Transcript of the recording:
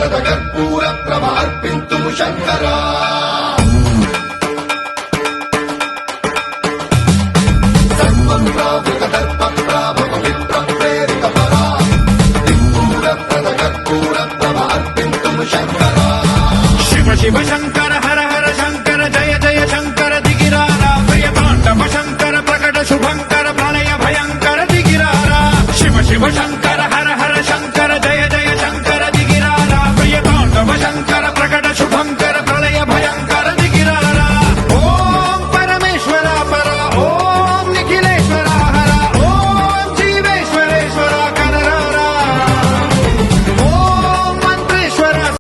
प्रद कर्पूर प्रमार्पिन्तुं शङ्करा सर्वं प्रावृतदर्प प्राभवविप्रप्रेरितपरा कर्पूर प्रमार्पिन्तुं शङ्करा